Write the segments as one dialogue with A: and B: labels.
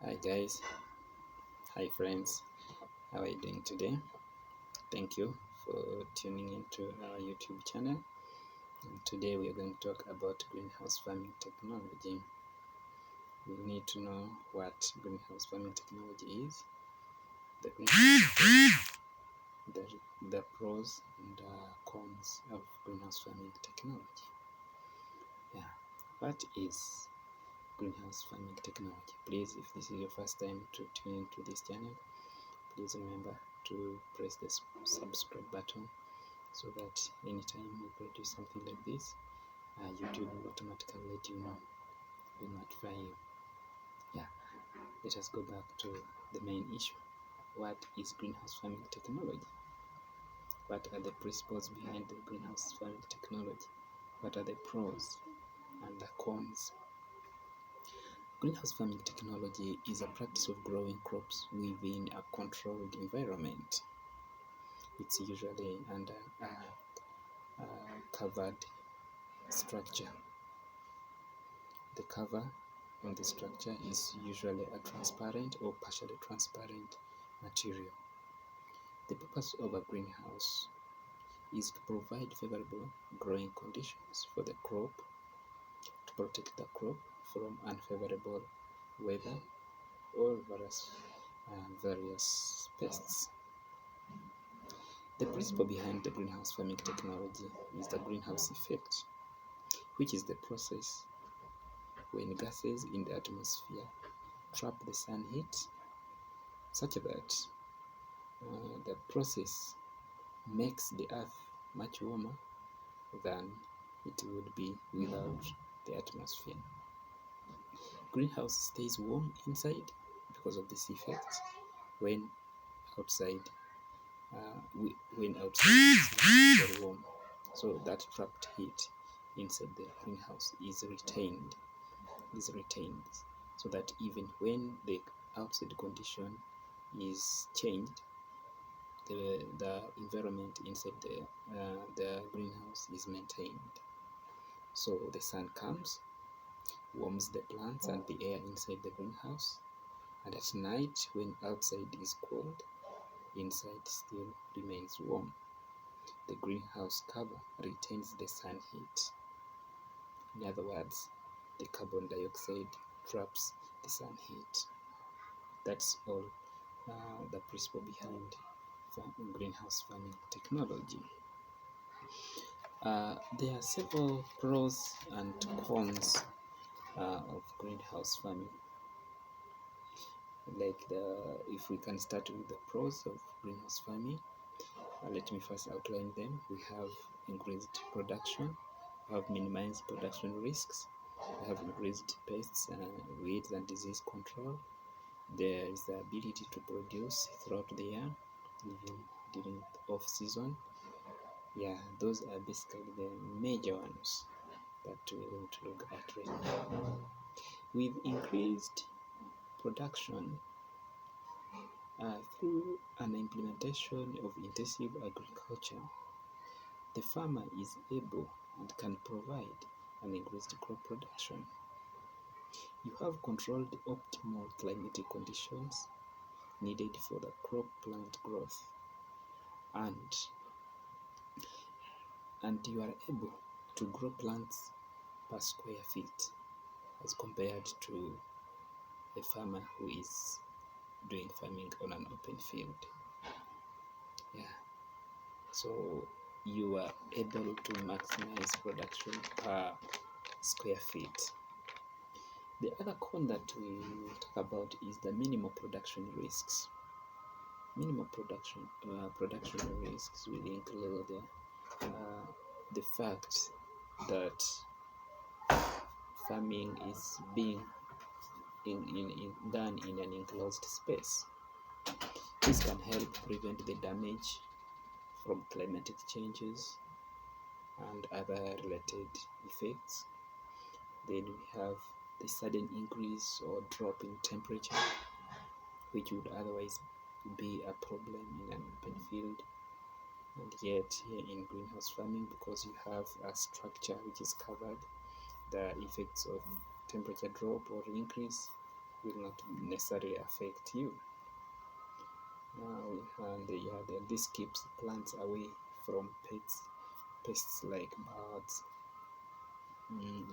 A: Hi guys, hi friends, how are you doing today? Thank you for tuning into our YouTube channel. And today we are going to talk about greenhouse farming technology. We need to know what greenhouse farming technology is, the greenhouse the pros and cons of greenhouse farming technology. Yeah, what is greenhouse farming technology? Please, if this is your first time to tune into this channel, please remember to press the subscribe button so that anytime we produce something like this, YouTube will automatically let you know, will notify you. Yeah, let us go back to the main issue. What is greenhouse farming technology? What are the principles behind the greenhouse farming technology? What are the pros and the cons? Greenhouse farming technology is a practice of growing crops within a controlled environment. It's usually under a covered structure. The cover on the structure is usually a transparent or partially transparent material. The purpose of a greenhouse is to provide favorable growing conditions for the crop, to protect the crop from unfavorable weather or various pests. The principle behind the greenhouse farming technology is the greenhouse effect, which is the process when gases in the atmosphere trap the sun heat such that the process makes the earth much warmer than it would be without the atmosphere. Greenhouse stays warm inside because of this effect when outside it's very warm. So that trapped heat inside the greenhouse is retained so that even when the outside condition is changed, the environment inside the greenhouse is maintained. So the sun comes, warms the plants and the air inside the greenhouse, and at night when outside is cold, inside still remains warm. The greenhouse cover retains the sun heat. In other words, the carbon dioxide traps the sun heat. That's all the principle behind greenhouse farming technology. There are several pros and cons of greenhouse farming. If we can start with the pros of greenhouse farming, let me first outline them. We have increased production, we have minimized production risks, we have increased pests, weeds and disease control. There is the ability to produce throughout the year, even during off season. Yeah, those are basically the major ones that we're going to look at right now. With increased production through an implementation of intensive agriculture, the farmer is able and can provide an increased crop production. You have controlled optimal climatic conditions needed for the crop plant growth, and you are able to grow plants per square feet as compared to a farmer who is doing farming on an open field. Yeah, so you are able to maximize production per square feet. The other con that we will talk about is the minimal production risks. Minimal production risks will include the fact that farming is being done in an enclosed space. This can help prevent the damage from climatic changes and other related effects. Then we have the sudden increase or drop in temperature, which would otherwise be a problem in an open field. And yet here in greenhouse farming, because you have a structure which is covered, the effects of temperature drop or increase will not necessarily affect you. This keeps plants away from pests like birds,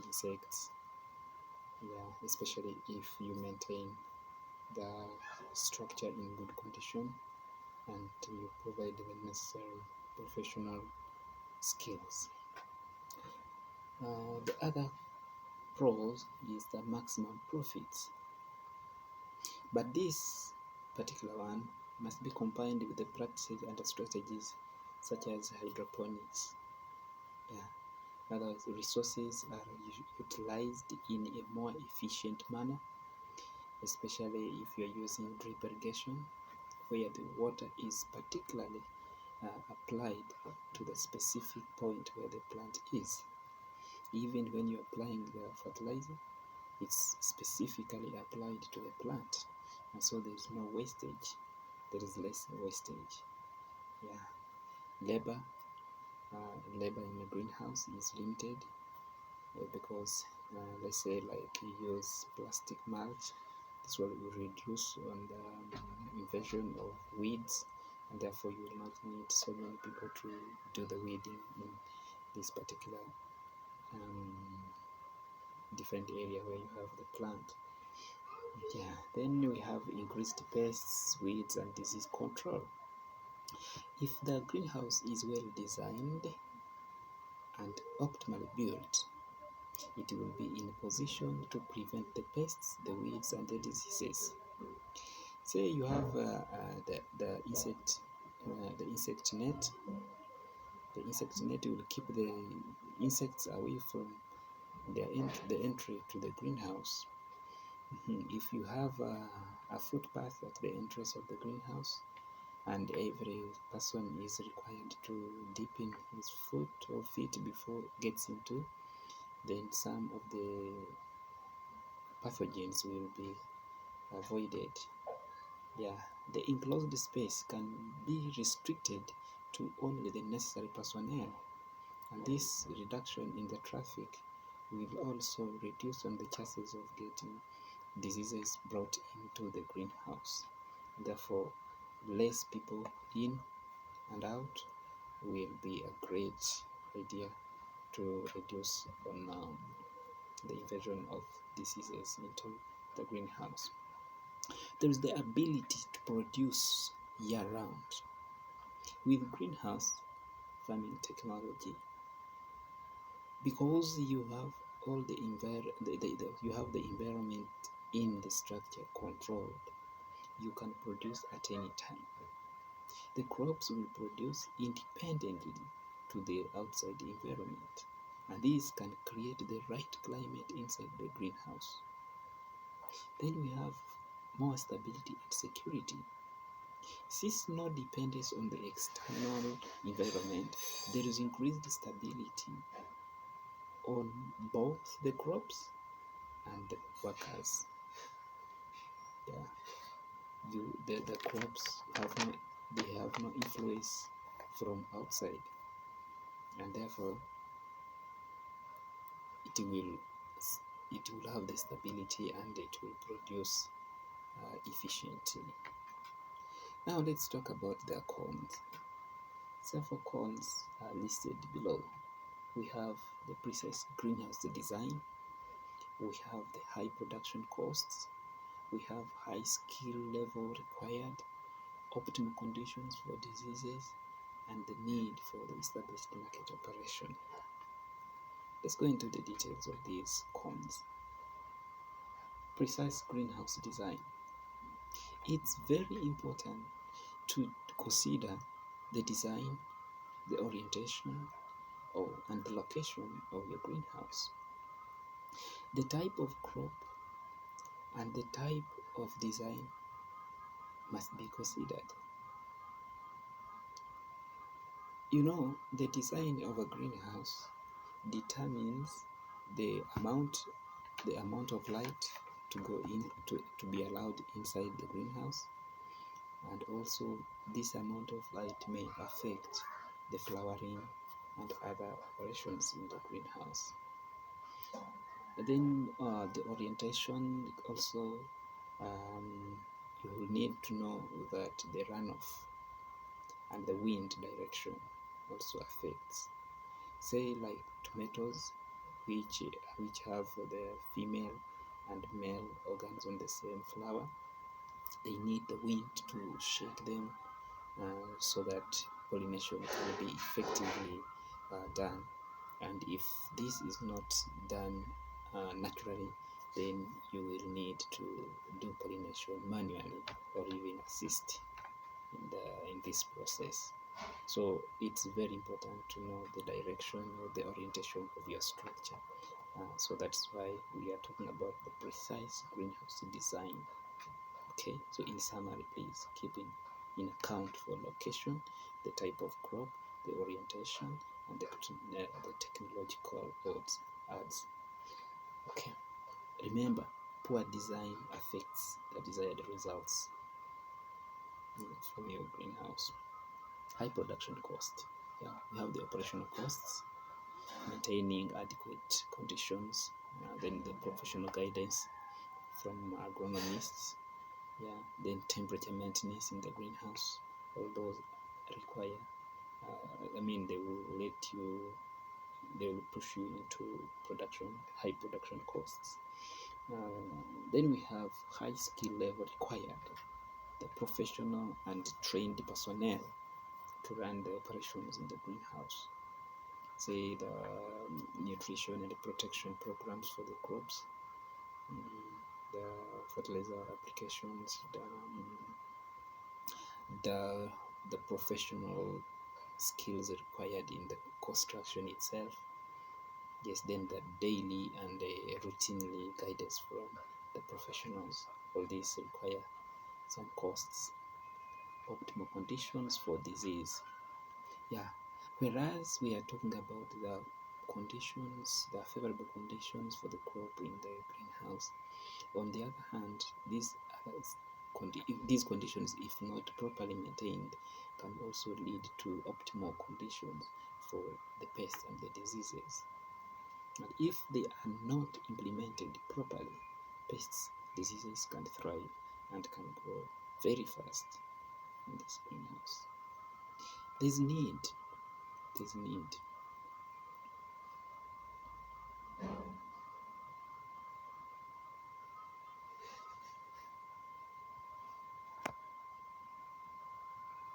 A: insects. Yeah, especially if you maintain the structure in good condition and you provide the necessary professional skills. The other pros is the maximum profits, but this particular one must be combined with the practices and the strategies such as hydroponics. Yeah. In other words, resources are utilized in a more efficient manner, especially if you're using drip irrigation, where the water is particularly applied to the specific point where the plant is. Even when you're applying the fertilizer, it's specifically applied to the plant, and so there's no wastage. There is less wastage. Yeah, labor in the greenhouse is limited because let's say like you use plastic mulch. This will reduce on the invasion of weeds, and therefore you will not need so many people to do the weeding in this particular different area where you have the plant. Yeah, then we have increased pests, weeds, and disease control. If the greenhouse is well designed and optimally built, it will be in a position to prevent the pests, the weeds, and the diseases. Say you have the insect net. The insect net will keep the insects away from the entry to the greenhouse. If you have a footpath at the entrance of the greenhouse, and every person is required to dip in his foot or feet before gets into, then some of the pathogens will be avoided. Yeah, the enclosed space can be restricted to only the necessary personnel, and this reduction in the traffic will also reduce on the chances of getting diseases brought into the greenhouse. Therefore, less people in and out will be a great idea to reduce on the invasion of diseases into the greenhouse. There is the ability to produce year-round. With greenhouse farming technology, because you have all the you have the environment in the structure controlled, you can produce at any time. The crops will produce independently to the outside environment, and this can create the right climate inside the greenhouse. Then we have more stability and security. Since no dependence on the external environment, there is increased stability on both the crops and the workers. Yeah, the crops have no influence from outside, and therefore it will have the stability and it will produce efficiently. Now let's talk about the cons. Several cons are listed below. We have the precise greenhouse design, we have the high production costs, we have high skill level required, optimal conditions for diseases, and the need for the established market operation. Let's go into the details of these cons. Precise greenhouse design. It's very important to consider the design, the orientation, and the location of your greenhouse. The type of crop and the type of design must be considered. You know, the design of a greenhouse determines the amount of light to go in to be allowed inside the greenhouse, and also this amount of light may affect the flowering and other operations in the greenhouse. And then the orientation also You will need to know that the runoff and the wind direction also affects. Say like tomatoes, which have the female and male organs on the same flower, they need the wind to shake them so that pollination can be effectively done. And if this is not done naturally, then you will need to do pollination manually or even assist in this process. So it's very important to know the direction or the orientation of your structure. So that's why we are talking about the precise greenhouse design. Okay, so in summary, please keep in account for location, the type of crop, the orientation, and the technological odds. Okay, remember, poor design affects the desired results from your greenhouse. High production cost. Yeah, we have the operational costs, maintaining adequate conditions, then the professional guidance from agronomists, yeah, then temperature maintenance in the greenhouse. All those require, they will push you into high production costs. Then we have high skill level required, the professional and trained personnel to run the operations in the greenhouse. Say the nutrition and protection programs for the crops, the fertilizer applications, the professional skills required in the construction itself. Yes, then the daily and routinely guidance from the professionals. All these require some costs. Optimal conditions for disease. Yeah, whereas we are talking about the favorable conditions for the crop in the greenhouse. On the other hand, these conditions, if not properly maintained, can also lead to optimal conditions for the pests and the diseases. And if they are not implemented properly, pests, diseases can thrive and can grow very fast in this greenhouse. There's need